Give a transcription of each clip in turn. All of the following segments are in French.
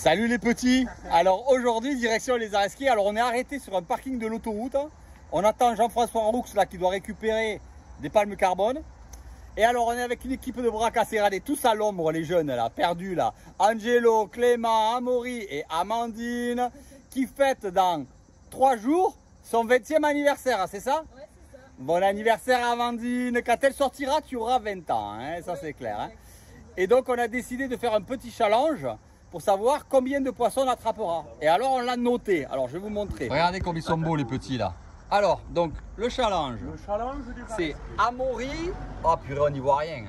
Salut les petits. Alors aujourd'hui direction les arrêts ski. Alors on est arrêté sur un parking de l'autoroute. On attend Jean-François Roux là qui doit récupérer des palmes carbone. Et alors on est avec une équipe de bras cassés, regardez, tous à l'ombre les jeunes là, perdus là. Angelo, Clément, Amaury et Amandine qui fêtent dans 3 jours son 20e anniversaire, c'est ça? Ouais, c'est ça. Bon anniversaire Amandine, quand elle sortira tu auras 20 ans, hein, ça c'est clair. Hein. Et donc on a décidé de faire un petit challenge pour savoir combien de poissons on attrapera. Et alors on l'a noté, alors je vais vous montrer. Regardez comme ils sont beaux les petits là. Alors, donc le challenge, c'est Amaury, oh purée on n'y voit rien.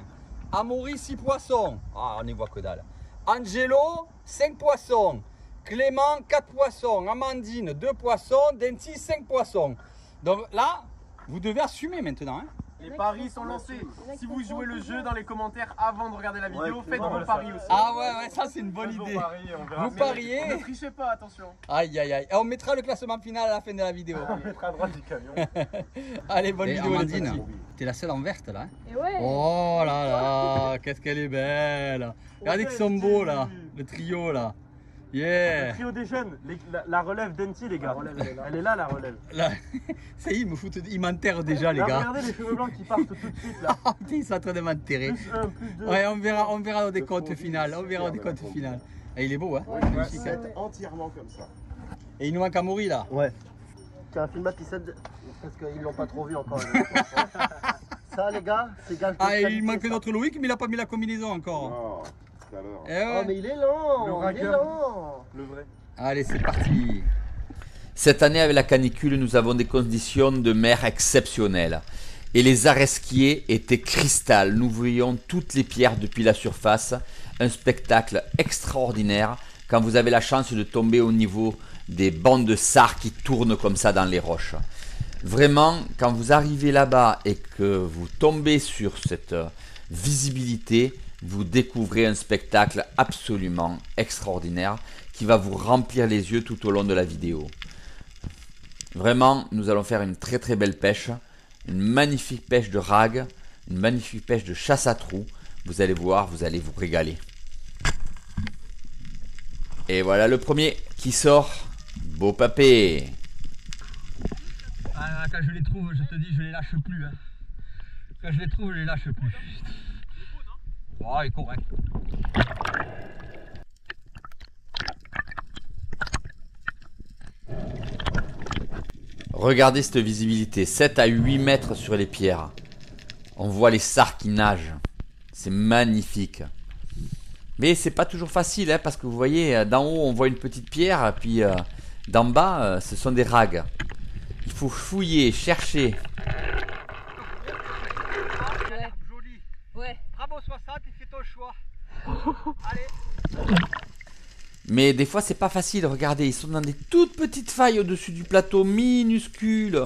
Amaury 6 poissons, ah on n'y voit que dalle. Angelo 5 poissons, Clément 4 poissons, Amandine 2 poissons, Denty 5 poissons. Donc là, vous devez assumer maintenant. Hein. Les paris sont lancés. Si vous jouez le jeu dans les commentaires avant de regarder la vidéo, faites vos paris aussi. Ah ouais, ça c'est une bonne idée. Vous pariez. Ne trichez pas, attention. Aïe aïe aïe. Et on mettra le classement final à la fin de la vidéo. On mettra à droite du camion. Allez, bonne vidéo Amandine. T'es la seule en verte là. Et ouais. Oh là là, qu'est-ce qu'elle est belle. Regardez qu'ils sont beaux là, le trio là. Yeah. Le trio des jeunes, la relève Denty les gars. Elle est là la relève. Là, ça y est, ils m'enterrent déjà les là, gars. Regardez les cheveux blancs qui partent tout de suite là. Ils sont en train de m'enterrer. Plus 1, plus 2. Ouais, on verra au décompte final. On verra au décompte final. Et il est beau hein. Ouais, c'est entièrement comme ça. Et il nous manque Amaury là. Ouais. Tu as un film qui s'aide parce qu'ils l'ont pas trop vu encore. Ça les gars, c'est gage de Ah, et qualité, il manque ça. notre Loïc, mais il a pas mis la combinaison encore. Oh, tout à l'heure. Eh ouais. Oh mais il est lent, Le il est ragueur. lent. Le vrai. Allez, c'est parti. Cette année, avec la canicule, nous avons des conditions de mer exceptionnelles. Et les arrêt-skiers étaient cristal. Nous voyions toutes les pierres depuis la surface. Un spectacle extraordinaire quand vous avez la chance de tomber au niveau des bancs de sars qui tournent comme ça dans les roches. Vraiment, quand vous arrivez là-bas et que vous tombez sur cette visibilité, vous découvrez un spectacle absolument extraordinaire qui va vous remplir les yeux tout au long de la vidéo. Vraiment, nous allons faire une très très belle pêche, une magnifique pêche de rague, une magnifique pêche de chasse à trous. Vous allez voir, vous allez vous régaler. Et voilà le premier qui sort. Beau papé. Ah, quand je les trouve, je te dis, je les lâche plus. Hein. Quand je les trouve, je les lâche plus. Oh, il est correct. Regardez cette visibilité, 7 à 8 mètres sur les pierres. On voit les sars qui nagent. C'est magnifique. Mais c'est pas toujours facile, hein, parce que vous voyez, d'en haut on voit une petite pierre, puis d'en bas ce sont des ragues. Il faut fouiller, chercher. Ouais. Joli. Ouais. Bravo 60, il fait ton choix. Allez. Mais des fois c'est pas facile, regardez, ils sont dans des toutes petites failles au-dessus du plateau, minuscules.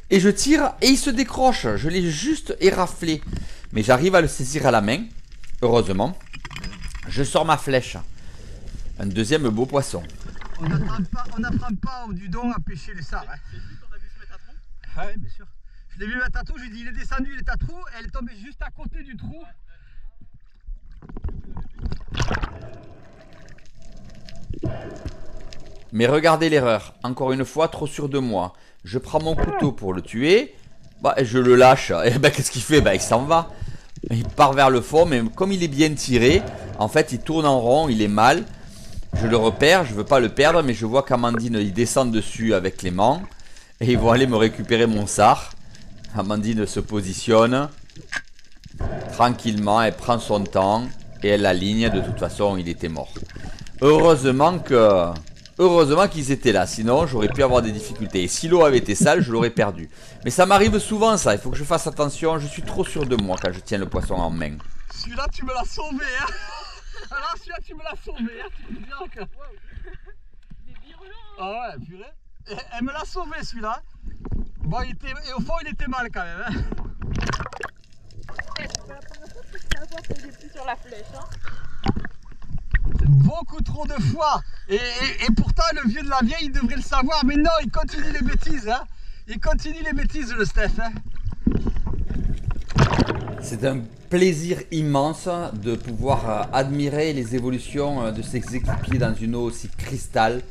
Et je tire et il se décroche, je l'ai juste éraflé. Mais j'arrive à le saisir à la main, heureusement. Je sors ma flèche. Un deuxième beau poisson. On n'apprend pas du don à pêcher les sars. Hein. C'est lui qu'on a vu se mettre à trou. Ouais, bien sûr. Je l'ai vu mettre à trou, je lui ai dit il est descendu, il est à trou, et elle est tombée juste à côté du trou. Mais regardez l'erreur, encore une fois trop sûr de moi. Je prends mon couteau pour le tuer, bah, et je le lâche. Et ben qu'est-ce qu'il fait? Il s'en va. Il part vers le fond, mais comme il est bien tiré, en fait il tourne en rond, il est mal. Je le repère, je veux pas le perdre, mais je vois qu'Amandine il descend dessus avec Clément. Et ils vont aller me récupérer mon sars. Amandine se positionne. Tranquillement, elle prend son temps. Et elle l'aligne, de toute façon il était mort. Heureusement qu'ils étaient là, sinon j'aurais pu avoir des difficultés. Et si l'eau avait été sale, je l'aurais perdu. Mais ça m'arrive souvent ça, il faut que je fasse attention. Je suis trop sûr de moi quand je tiens le poisson en main. Celui-là, tu me l'as sauvé, hein. Alors, celui-là, tu me l'as sauvé, hein. Tu peux dire que... Il est virulent. Ah ouais, purée. Elle me l'a sauvé, celui-là. Bon, et au fond, il était mal quand même, hein. C'est la première fois que je la vois poser plus sur la flèche. Hein. Beaucoup trop de fois. Et pourtant, le vieux de la vieille, il devrait le savoir. Mais non, il continue les bêtises, hein. Il continue les bêtises, le Steph, hein. C'est un plaisir immense de pouvoir admirer les évolutions de ces équipiers dans une eau aussi cristal,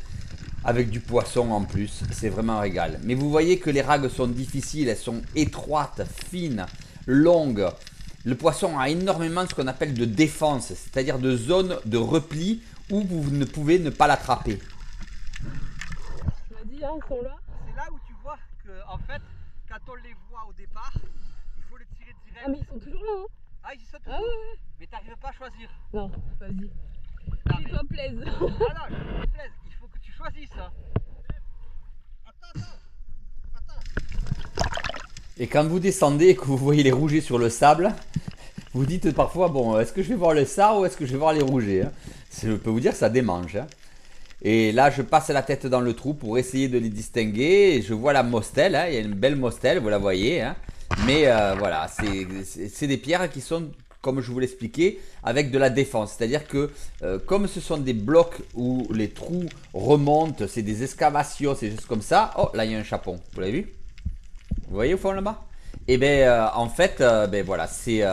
avec du poisson en plus. C'est vraiment un régal. Mais vous voyez que les ragues sont difficiles, elles sont étroites, fines, longues. Le poisson a énormément ce qu'on appelle de défense, c'est-à-dire de zones de repli où vous ne pouvez ne pas l'attraper. Vas-y, hein, ils sont là. C'est là où tu vois que, en fait, quand on les voit au départ, il faut les tirer direct. Ah, mais ils sont toujours là, hein. Ah, ils sont Ah ouais, ouais. Mais t'arrives pas à choisir. Non, vas-y. Ah, Fais-toi plaisir. Ah non, je te plaise, il faut que tu choisisses. Et quand vous descendez et que vous voyez les rougets sur le sable, vous dites parfois, bon, est-ce que je vais voir le sard ou est-ce que je vais voir les rougets, hein? Je peux vous dire que ça démange, hein. Et là, je passe la tête dans le trou pour essayer de les distinguer. Et je vois la mostelle, hein. Il y a une belle mostelle, vous la voyez, hein. Mais voilà, c'est des pierres qui sont, comme je vous l'expliquais, avec de la défense. C'est-à-dire que comme ce sont des blocs où les trous remontent, c'est des excavations, c'est juste comme ça. Oh, là, il y a un chapon, vous l'avez vu? Vous voyez au fond là-bas? Et bien, en fait, ben voilà, c'est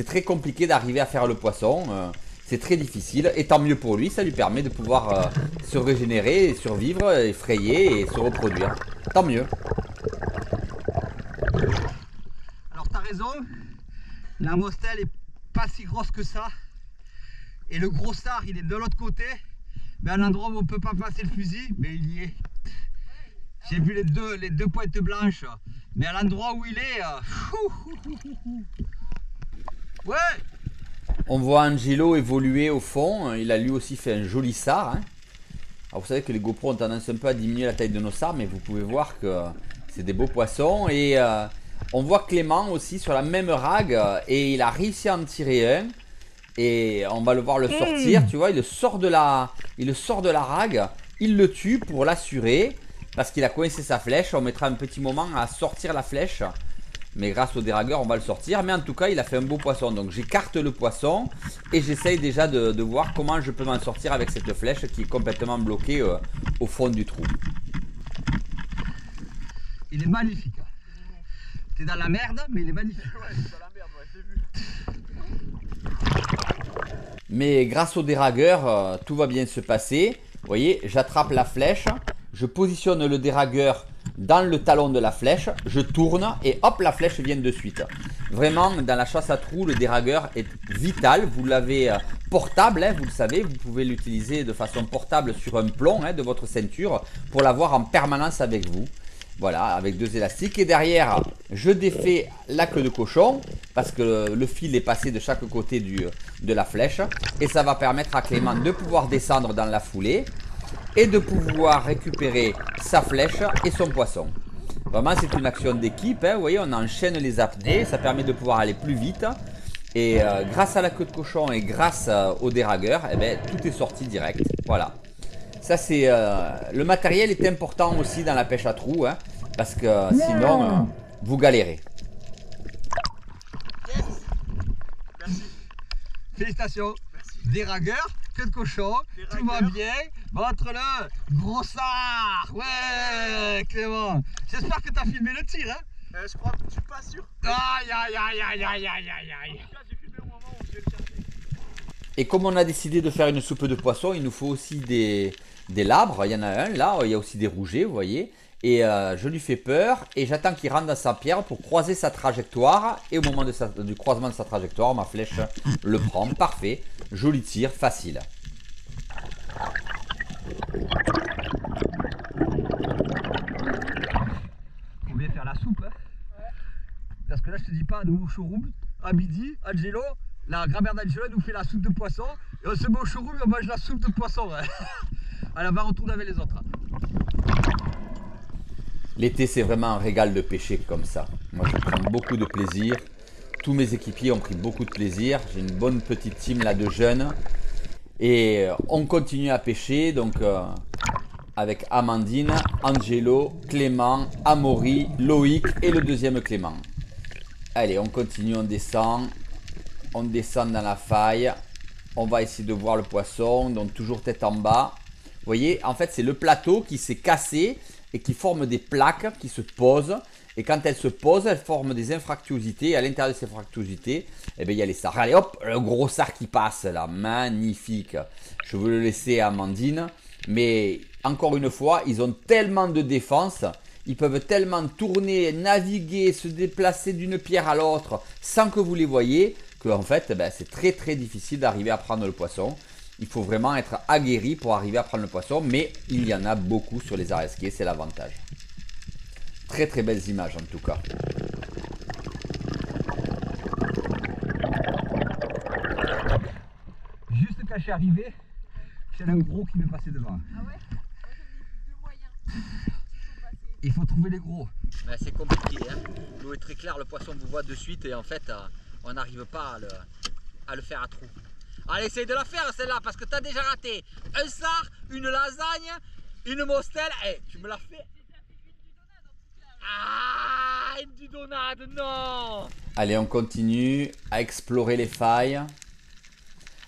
très compliqué d'arriver à faire le poisson. C'est très difficile. Et tant mieux pour lui, ça lui permet de pouvoir se régénérer, survivre, frayer et se reproduire. Tant mieux. Alors t'as raison, la mostelle est pas si grosse que ça. Et le gros sard, il est de l'autre côté. Mais à l'endroit où on peut pas passer le fusil, mais il y est. J'ai vu les deux pointes blanches. Mais à l'endroit où il est... ouais. On voit Angelo évoluer au fond. Il a lui aussi fait un joli sard, hein. Alors vous savez que les GoPro ont tendance un peu à diminuer la taille de nos sards, mais vous pouvez voir que c'est des beaux poissons. Et on voit Clément aussi sur la même rague. Et il a réussi à en tirer un. Et on va le voir le sortir. Tu vois, il sort de la rague. Il le tue pour l'assurer. Parce qu'il a coincé sa flèche. On mettra un petit moment à sortir la flèche. Mais grâce au déragueur, on va le sortir. Mais en tout cas, il a fait un beau poisson. Donc j'écarte le poisson. Et j'essaye déjà de voir comment je peux m'en sortir avec cette flèche qui est complètement bloquée au fond du trou. Il est magnifique. T'es dans la merde, mais il est magnifique. Ouais, c'est dans la merde, ouais, j'ai vu. Mais grâce au déragueur, tout va bien se passer. Vous voyez, j'attrape la flèche. Je positionne le déragueur dans le talon de la flèche, je tourne et hop, la flèche vient de suite. Vraiment, dans la chasse à trous, le déragueur est vital. Vous l'avez portable, hein, vous le savez, vous pouvez l'utiliser de façon portable sur un plomb, hein, de votre ceinture pour l'avoir en permanence avec vous. Voilà, avec deux élastiques. Et derrière, je défais la queue de cochon parce que le fil est passé de chaque côté de la flèche. Et ça va permettre à Clément de pouvoir descendre dans la foulée et de pouvoir récupérer sa flèche et son poisson. Vraiment, c'est une action d'équipe, hein. Vous voyez, on enchaîne les apnées, ça permet de pouvoir aller plus vite. Et grâce à la queue de cochon et grâce au déragueur, eh ben, tout est sorti direct. Voilà. Ça, c'est le matériel est important aussi dans la pêche à trous, hein, parce que sinon, vous galérez. Yes. Merci. Félicitations. Merci. Déragueur, queue de cochon, tout va bien. Montre-le, gros sard. Ouais, Clément. J'espère que tu as filmé le tir, hein. Je crois que je suis pas sûr. Aïe, aïe, aïe, aïe, aïe, aïe, aïe, aïe. J'ai filmé au moment où je vais le chercher. Et comme on a décidé de faire une soupe de poisson, il nous faut aussi des labres. Il y en a un là, il y a aussi des rougets, vous voyez. Et je lui fais peur et j'attends qu'il rentre dans sa pierre pour croiser sa trajectoire. Et au moment du croisement de sa trajectoire, ma flèche le prend. Parfait. Joli tir, facile. On vient faire la soupe, hein. Ouais. Parce que là, je te dis pas, nous au showroom, à midi, Angelo, la grand-mère d'Angelo nous fait la soupe de poisson. Et on se met au showroom et on mange la soupe de poisson. Hein. Allez, on va retourner avec les autres. L'été, c'est vraiment un régal de pêcher comme ça. Moi, je prends beaucoup de plaisir. Tous mes équipiers ont pris beaucoup de plaisir. J'ai une bonne petite team là de jeunes. Et on continue à pêcher. Donc, avec Amandine, Angelo, Clément, Amaury, Loïc et le deuxième Clément. Allez, on continue, on descend. On descend dans la faille. On va essayer de voir le poisson. Donc, toujours tête en bas. Vous voyez, en fait, c'est le plateau qui s'est cassé et qui forment des plaques qui se posent. Et quand elles se posent, elles forment des infractuosités. Et à l'intérieur de ces infractuosités, eh bien, il y a les sards. Allez hop, le gros sard qui passe là, magnifique. Je veux le laisser à Amandine. Mais encore une fois, ils ont tellement de défense. Ils peuvent tellement tourner, naviguer, se déplacer d'une pierre à l'autre sans que vous les voyez. Qu'en fait, c'est très très difficile d'arriver à prendre le poisson. Il faut vraiment être aguerri pour arriver à prendre le poisson. Mais il y en a beaucoup sur les aresquiers, c'est l'avantage. Très très belles images en tout cas. Juste quand je suis arrivé, j'ai un gros qui m'est passé devant. Ah ouais? Moi j'en ai vu deux moyens qui sont passés. Il faut trouver les gros. C'est compliqué, hein. L'eau est très claire, le poisson vous voit de suite et en fait on n'arrive pas à le faire à trou. Allez, essaye de la faire celle-là parce que tu as déjà raté un sard, une lasagne, une mostelle. Hey, tu me l'as fait. Ah, une dudonade, non! Allez, on continue à explorer les failles.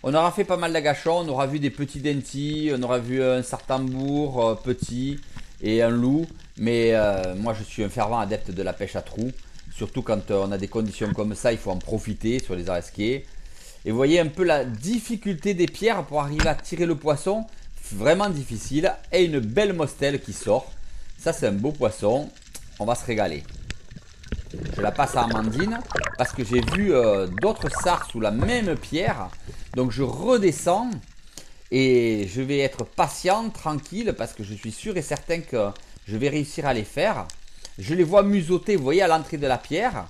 On aura fait pas mal d'agachons, on aura vu des petits dentis, on aura vu un sartambour petit et un loup. Mais moi, je suis un fervent adepte de la pêche à trous. Surtout quand on a des conditions comme ça, il faut en profiter sur les aresquiers. Et vous voyez un peu la difficulté des pierres pour arriver à tirer le poisson. Vraiment difficile. Et une belle mostelle qui sort. Ça, c'est un beau poisson. On va se régaler. Je la passe à Amandine parce que j'ai vu d'autres sards sous la même pierre. Donc je redescends et je vais être patient, tranquille parce que je suis sûr et certain que je vais réussir à les faire. Je les vois museauter, vous voyez, à l'entrée de la pierre.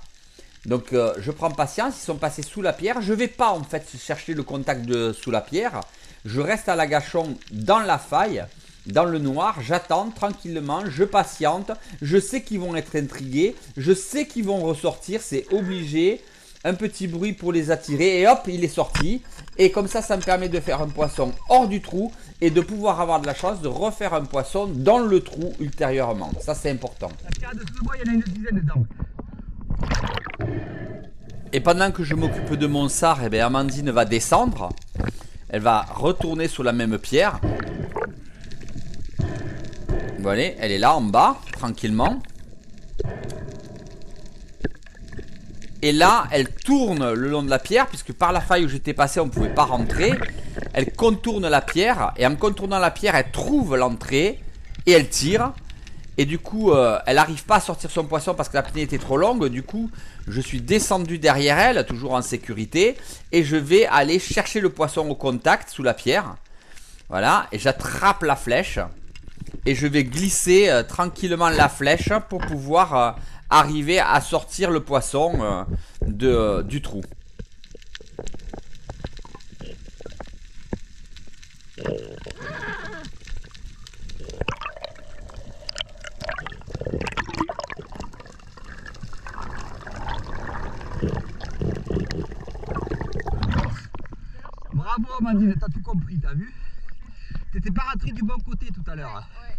Donc je prends patience, ils sont passés sous la pierre. Je ne vais pas en fait chercher le contact sous la pierre. Je reste à l'agachon dans la faille. Dans le noir, j'attends tranquillement, je patiente, je sais qu'ils vont être intrigués, je sais qu'ils vont ressortir, c'est obligé, un petit bruit pour les attirer et hop, il est sorti. Et comme ça, ça me permet de faire un poisson hors du trou et de pouvoir avoir de la chance de refaire un poisson dans le trou ultérieurement. Ça, c'est important. La pierre de sous moi, il y en a une dizaine dedans. Et pendant que je m'occupe de mon sard, eh bien, Amandine va descendre, elle va retourner sur la même pierre. Voilà, elle est là en bas, tranquillement. Et là, elle tourne le long de la pierre, puisque par la faille où j'étais passé, on ne pouvait pas rentrer. Elle contourne la pierre, et en contournant la pierre, elle trouve l'entrée, et elle tire. Et du coup, elle n'arrive pas à sortir son poisson parce que la pnée était trop longue. Du coup, je suis descendu derrière elle, toujours en sécurité, et je vais aller chercher le poisson au contact, sous la pierre. Voilà, et j'attrape la flèche. Et je vais glisser tranquillement la flèche pour pouvoir arriver à sortir le poisson du trou. Bravo Amandine, t'as tout compris, t'as vu? T'étais pas rentré du bon côté tout à l'heure. Ouais.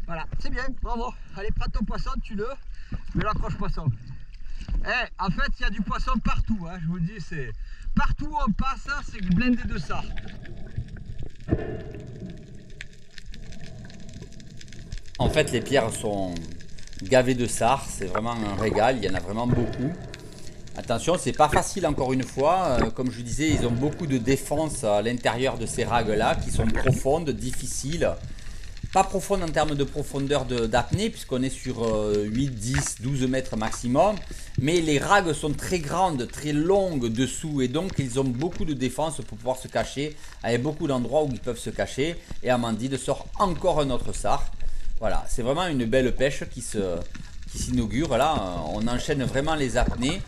Voilà, c'est bien, bravo. Allez, prends ton poisson, tue-le, mais l'accroche poisson. En fait, il y a du poisson partout, hein, je vous le dis, c'est partout où on passe, c'est blindé de ça. En fait, les pierres sont gavées de sards, c'est vraiment un régal, il y en a vraiment beaucoup. Attention, c'est pas facile encore une fois, comme je vous disais, ils ont beaucoup de défense à l'intérieur de ces ragues-là, qui sont profondes, difficiles. Pas profondes en termes de profondeur d'apnée, puisqu'on est sur 8, 10, 12 mètres maximum. Mais les ragues sont très grandes, très longues dessous, et donc ils ont beaucoup de défense pour pouvoir se cacher. Il y a beaucoup d'endroits où ils peuvent se cacher, et Amandine sort encore un autre sard. Voilà, c'est vraiment une belle pêche qui s'inaugure. Là, on enchaîne vraiment les apnées.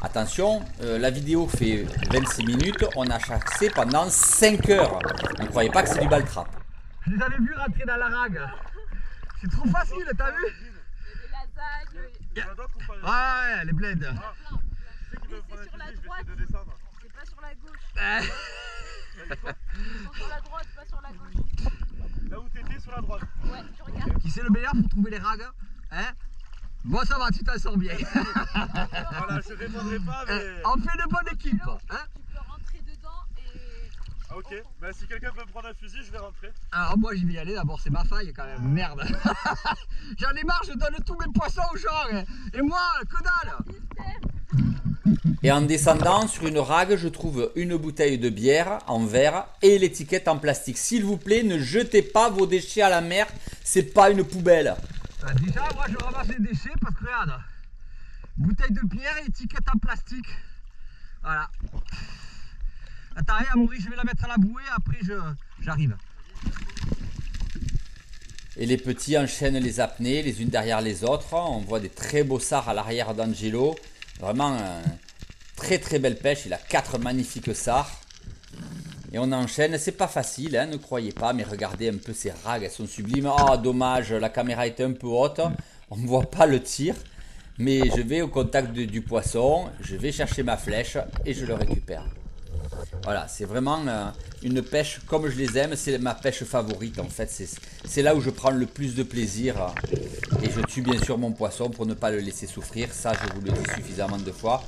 Attention, la vidéo fait 26 minutes, on a chassé pendant 5 heures. Ne croyez pas que c'est du baltrap. Je les avais vus rentrer dans la rague. C'est trop facile, t'as vu? Il y a des lasagnes. Ouais, les bleds. Mais c'est sur la droite, c'est pas sur la gauche. Ils sont sur la droite, pas sur la gauche. Là où t'étais, sur la droite. Ouais, tu regardes. Qui c'est le meilleur pour trouver les ragues? Hein? Bon, ça va, tu t'en sors bien. Voilà, je répondrai pas, mais. On fait une bonne équipe. Alors, tu peux rentrer dedans et Ah, ok, bah si quelqu'un peut me prendre un fusil, je vais rentrer. Alors moi j'y vais y aller, d'abord c'est ma faille quand même, merde. J'en ai marre, je donne tous mes poissons aux gens, et moi, que dalle. Et en descendant sur une rague, je trouve une bouteille de bière en verre et l'étiquette en plastique. S'il vous plaît, ne jetez pas vos déchets à la mer, c'est pas une poubelle. Déjà, moi je ramasse les déchets parce que regarde, bouteille de bière et étiquette en plastique. Voilà. Attends, Amaury, je vais la mettre à la bouée, après j'arrive. Et les petits enchaînent les apnées les unes derrière les autres. On voit des très beaux sards à l'arrière d'Angelo. Vraiment très très belle pêche. Il a 4 magnifiques sards. Et on enchaîne. C'est pas facile, hein, ne croyez pas. Mais regardez un peu ces ragues, elles sont sublimes. Oh dommage, la caméra était un peu haute. On ne voit pas le tir. Mais je vais au contact du poisson. Je vais chercher ma flèche et je le récupère. Voilà, c'est vraiment une pêche comme je les aime, c'est ma pêche favorite en fait, c'est là où je prends le plus de plaisir et je tue bien sûr mon poisson pour ne pas le laisser souffrir, ça je vous le dis suffisamment de fois.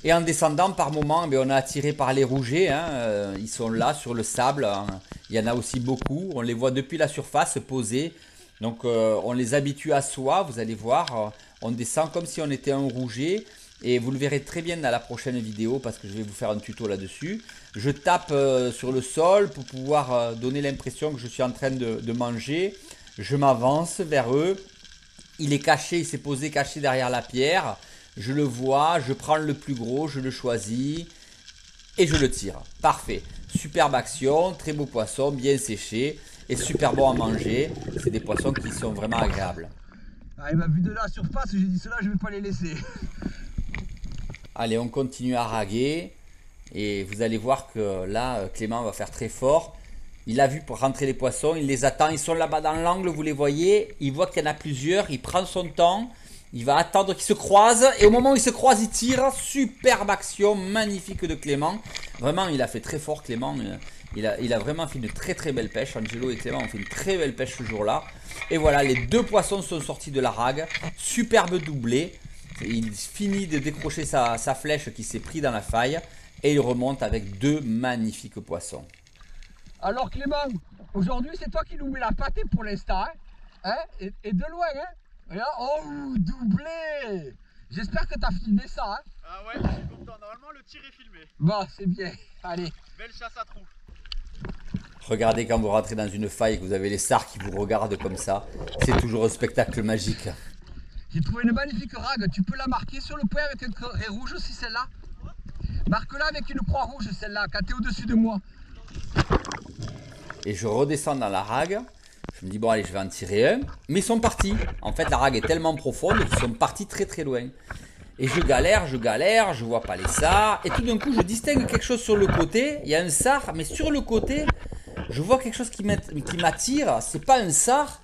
Et en descendant par moment, on est attiré par les rougets, hein, ils sont là sur le sable, hein. Il y en a aussi beaucoup, on les voit depuis la surface posés, donc on les habitue à soi, vous allez voir, on descend comme si on était un rouget. Et vous le verrez très bien dans la prochaine vidéo parce que je vais vous faire un tuto là-dessus. Je tape sur le sol pour pouvoir donner l'impression que je suis en train de manger. Je m'avance vers eux. Il est caché, il s'est posé caché derrière la pierre. Je le vois, je prends le plus gros, je le choisis et je le tire. Parfait. Superbe action, très beau poisson, bien séché et super bon à manger. C'est des poissons qui sont vraiment agréables. Ah, il m'a vu de la surface, j'ai dit cela, je ne vais pas les laisser. Allez, on continue à raguer et vous allez voir que là, Clément va faire très fort. Il a vu pour rentrer les poissons, il les attend, ils sont là-bas dans l'angle, vous les voyez. Il voit qu'il y en a plusieurs, il prend son temps, il va attendre qu'ils se croisent et au moment où ils se croisent, il tire. Superbe action, magnifique de Clément. Vraiment, il a fait très fort Clément, il a vraiment fait une très très belle pêche. Angelo et Clément ont fait une très belle pêche ce jour-là. Et voilà, les 2 poissons sont sortis de la rague, superbe doublé. Il finit de décrocher sa flèche qui s'est pris dans la faille et il remonte avec 2 magnifiques poissons. Alors Clément, aujourd'hui c'est toi qui nous mets la pâtée pour l'instant, hein, et de loin, hein. Regarde, oh, doublé. J'espère que tu as filmé ça, hein. Ah ouais, je suis content. Normalement, le tir est filmé. Bon, c'est bien, allez. Belle chasse à trous. Regardez quand vous rentrez dans une faille et que vous avez les sards qui vous regardent comme ça, c'est toujours un spectacle magique. J'ai trouvé une magnifique rague, tu peux la marquer sur le point avec une craie rouge aussi celle-là. Marque-la avec une croix rouge celle-là, quand tu es au-dessus de moi. Et je redescends dans la rague, je me dis bon allez je vais en tirer un, mais ils sont partis. En fait la rague est tellement profonde qu'ils sont partis très très loin. Et je galère, je vois pas les sards, et tout d'un coup je distingue quelque chose sur le côté, il y a un sard, mais sur le côté, je vois quelque chose qui m'attire, c'est pas un sard.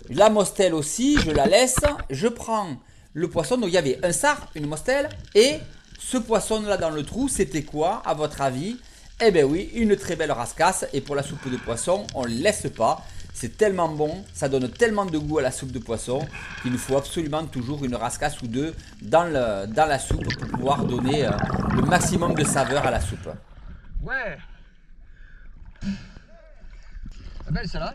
La mostelle aussi, je la laisse, je prends le poisson, donc il y avait un sard, une mostelle, et ce poisson là dans le trou, c'était quoi à votre avis? Eh bien oui, une très belle rascasse, et pour la soupe de poisson, on ne laisse pas, c'est tellement bon, ça donne tellement de goût à la soupe de poisson, qu'il nous faut absolument toujours une rascasse ou 2 dans la soupe pour pouvoir donner le maximum de saveur à la soupe. Ouais. Belle celle-là.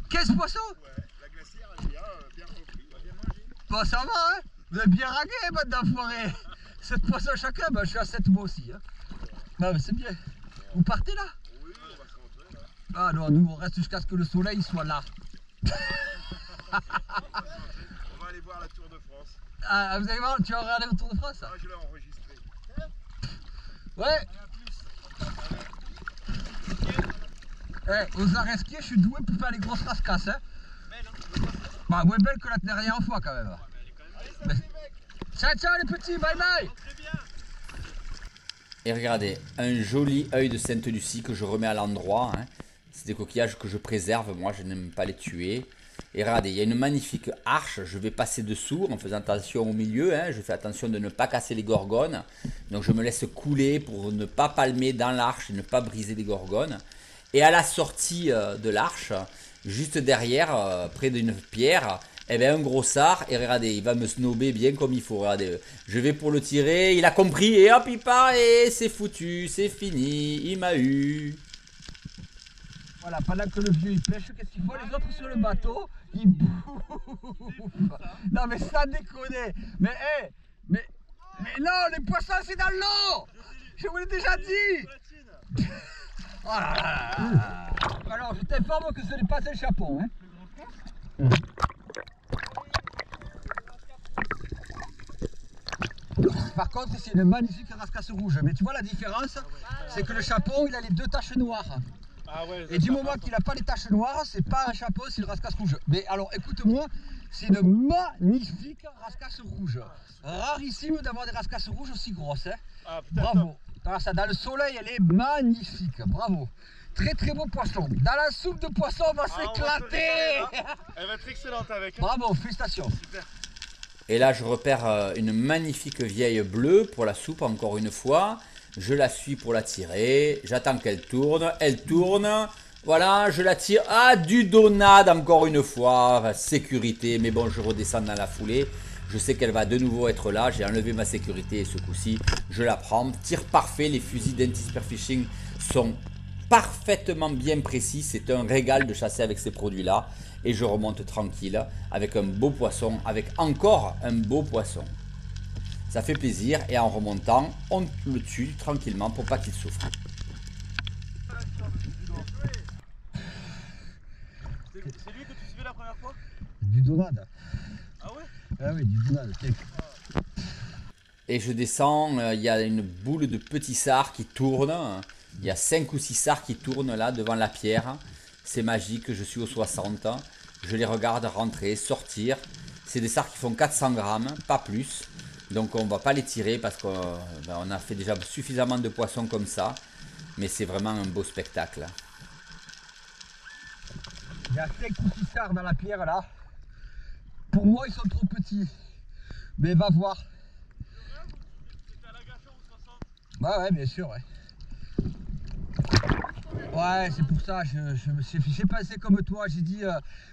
15 poissons? Ouais, la glacière, elle vient bien repris, on va bien manger. Bon, ça va, hein? Vous avez bien ragué, bande d'enfoirés. 7 poissons chacun, bah, je suis à 7 moi aussi. Hein. Non, mais c'est bien. Vous partez là? Oui, on va se rentrer là. Ah non, nous on reste jusqu'à ce que le soleil soit là. On va aller voir la Tour de France. Ah, vous allez voir, tu vas regarder le Tour de France? Ah, je l'ai enregistré. Ouais. Aux arresquiers, je suis doué pour faire les grosses rascasses. Hein. Belle, hein? Bah, moins belle que la dernière fois quand même. Mais... Ciao, ciao les petits, bye bye. Et regardez, un joli œil de Sainte-Lucie que je remets à l'endroit. Hein. C'est des coquillages que je préserve, moi je n'aime pas les tuer. Et regardez, il y a une magnifique arche, je vais passer dessous en faisant attention au milieu. Hein. Je fais attention de ne pas casser les gorgones. Donc je me laisse couler pour ne pas palmer dans l'arche et ne pas briser les gorgones. Et à la sortie de l'arche, juste derrière, près d'une pierre, Eh bien un gros sard, et regardez, il va me snober bien comme il faut, regardez. Je vais pour le tirer, il a compris, et hop il part, et c'est foutu, c'est fini, il m'a eu. Voilà, pendant que le vieux il pêche, qu'est-ce qu'il faut? Les autres sur le bateau, ils bouffent. Non mais ça déconne. Mais hé, mais non, les poissons c'est dans l'eau. Je vous l'ai déjà dit. Oh là là là. Alors je t'informe que ce n'est pas un chapon. Hein. Par contre c'est une magnifique rascasse rouge. Mais tu vois la différence, c'est que le chapon il a les deux taches noires. Ah ouais, Et du moment qu'il n'a pas les taches noires, c'est pas un chapeau, c'est une rascasse rouge. Mais alors écoute-moi, c'est une magnifique rascasse rouge. Rarissime d'avoir des rascasses rouges aussi grosses. Hein. Ah, putain, Bravo. Alors ça, dans le soleil, elle est magnifique. Bravo. Très très beau poisson. Dans la soupe de poisson, on va on va se s'éclater. régaler, hein. Elle va être excellente avec. Hein. Bravo, félicitations. Super. Et là je repère une magnifique vieille bleue pour la soupe encore une fois. Je la suis pour la tirer, j'attends qu'elle tourne, voilà, je la tire, ah du donade encore une fois, sécurité, mais bon je redescends dans la foulée, je sais qu'elle va de nouveau être là, j'ai enlevé ma sécurité et ce coup-ci, je la prends, tir parfait, les fusils d'Anti-Spearfishing sont parfaitement bien précis, c'est un régal de chasser avec ces produits-là, et je remonte tranquille, avec un beau poisson, avec encore un beau poisson. Ça fait plaisir et en remontant, on le tue tranquillement pour pas qu'il souffre. C'est lui que tu suivais la première fois? Du donade. Ah ouais? Ah oui, du donade. Et je descends, il y a une boule de petits sards qui tournent. Il y a 5 ou 6 sards qui tournent là devant la pierre. C'est magique, je suis au 60. Je les regarde rentrer, sortir. C'est des sards qui font 400 grammes, pas plus. Donc on va pas les tirer parce qu'on a fait déjà suffisamment de poissons comme ça. Mais c'est vraiment un beau spectacle. Il y a 5 ou 6 sards dans la pierre là. Pour moi ils sont trop petits. Mais va voir. Ouais bien sûr ouais. Ouais c'est pour ça, j'ai pensé comme toi, j'ai dit,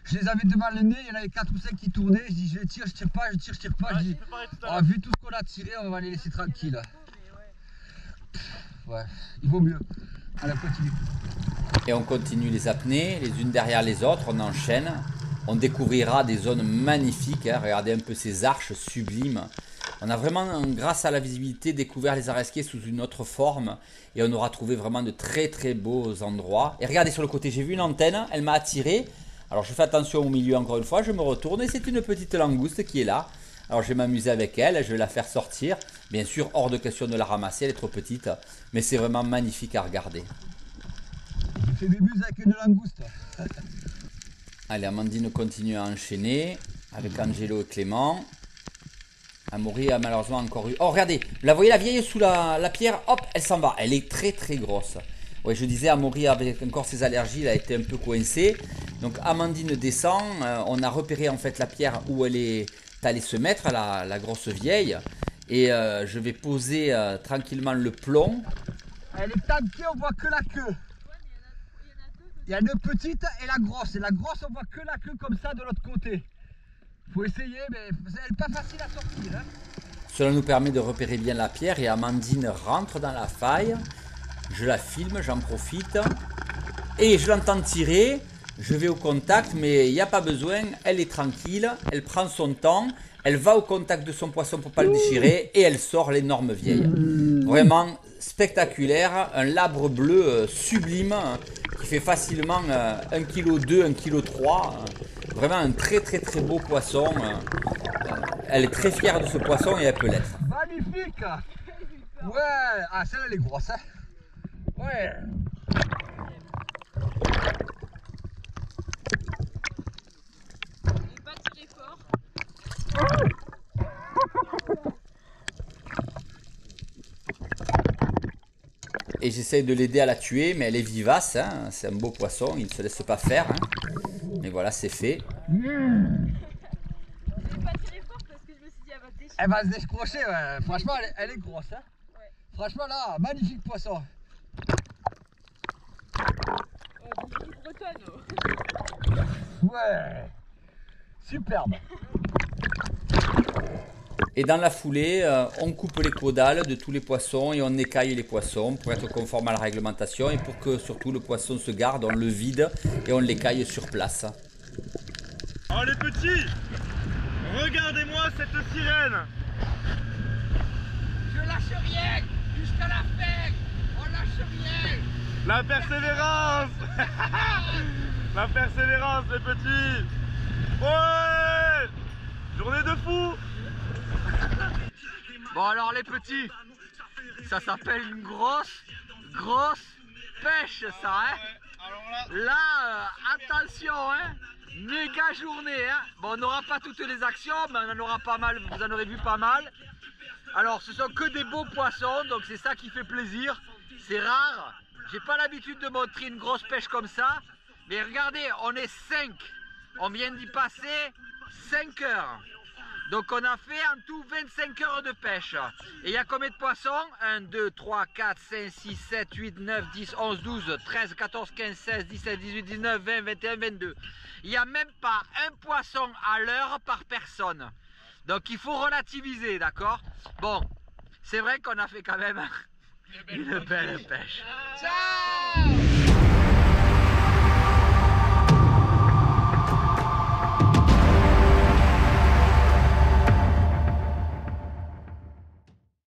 je les avais devant le nez, il y en avait 4 ou 5 qui tournaient, je dis je tire pas, je tire pas, je dis, oh, vu tout ce qu'on a tiré, on va les laisser tranquilles. Ouais, il vaut mieux. Allez, on continue. Et on continue les apnées, les unes derrière les autres, on enchaîne. On découvrira des zones magnifiques, hein. Regardez un peu ces arches sublimes. On a vraiment, grâce à la visibilité, découvert les aresquiers sous une autre forme. Et on aura trouvé vraiment de très très beaux endroits. Et regardez sur le côté, j'ai vu une antenne, elle m'a attiré. Alors je fais attention au milieu encore une fois, je me retourne et c'est une petite langouste qui est là. Alors je vais m'amuser avec elle, je vais la faire sortir. Bien sûr, hors de question de la ramasser, elle est trop petite. Mais c'est vraiment magnifique à regarder. J'ai fait mes muses avec une langouste. Allez, Amandine continue à enchaîner avec Angelo et Clément. Amaury a malheureusement encore eu... Oh, regardez, vous la voyez la vieille sous la pierre? Hop, elle s'en va. Elle est très très grosse. Oui, je disais, Amaury avec encore ses allergies, il a été un peu coincé. Donc Amandine descend. On a repéré en fait la pierre où elle est allée se mettre, la grosse vieille. Et je vais poser tranquillement le plomb. Elle est tankée, on voit que la queue. Il y a une petite et la grosse. Et la grosse, on voit que la queue comme ça de l'autre côté. Faut essayer, mais elle n'est pas facile à sortir. Hein. Cela nous permet de repérer bien la pierre et Amandine rentre dans la faille. Je la filme, j'en profite. Et je l'entends tirer. Je vais au contact, mais il n'y a pas besoin. Elle est tranquille, elle prend son temps. Elle va au contact de son poisson pour ne pas le déchirer. Et elle sort l'énorme vieille. Vraiment spectaculaire. Un labre bleu sublime qui fait facilement 1,2 kg, 1,3 kg. Vraiment un très très très beau poisson. Elle est très fière de ce poisson et elle peut l'être. Magnifique. Ouais. Ah, celle-là elle est grosse. Hein. Ouais. J'ai pas tiré fort. Et j'essaye de l'aider à la tuer, mais elle est vivace. Hein. C'est un beau poisson, il ne se laisse pas faire. Hein. Mais voilà, c'est fait. J'ai pas tiré fort parce que je me suis dit elle va te déchirer. Elle va se décrocher, ouais. Franchement, elle est grosse. Hein. Ouais. Franchement, là, magnifique poisson. Ouais, bretonne. Ouais. Superbe. Et dans la foulée, on coupe les caudales de tous les poissons et on écaille les poissons pour être conforme à la réglementation et pour que surtout le poisson se garde, on le vide et on l'écaille sur place. Oh les petits, regardez-moi cette sirène. Je lâche rien jusqu'à la fin. On lâche rien. La persévérance. La persévérance les petits. Ouais. Journée de fou. Bon alors les petits, ça s'appelle une grosse pêche ça hein. Là attention hein, méga journée hein. Bon on n'aura pas toutes les actions mais on en aura pas mal, vous en aurez vu pas mal. Alors ce sont que des beaux poissons donc c'est ça qui fait plaisir. C'est rare, j'ai pas l'habitude de montrer une grosse pêche comme ça. Mais regardez, on est 5, on vient d'y passer 5 heures. Donc on a fait en tout 25 heures de pêche. Et il y a combien de poissons? 1, 2, 3, 4, 5, 6, 7, 8, 9, 10, 11, 12, 13, 14, 15, 16, 17, 18, 19, 20, 21, 22. Il n'y a même pas un poisson à l'heure par personne. Donc il faut relativiser, d'accord? Bon, c'est vrai qu'on a fait quand même une belle pêche. Ciao!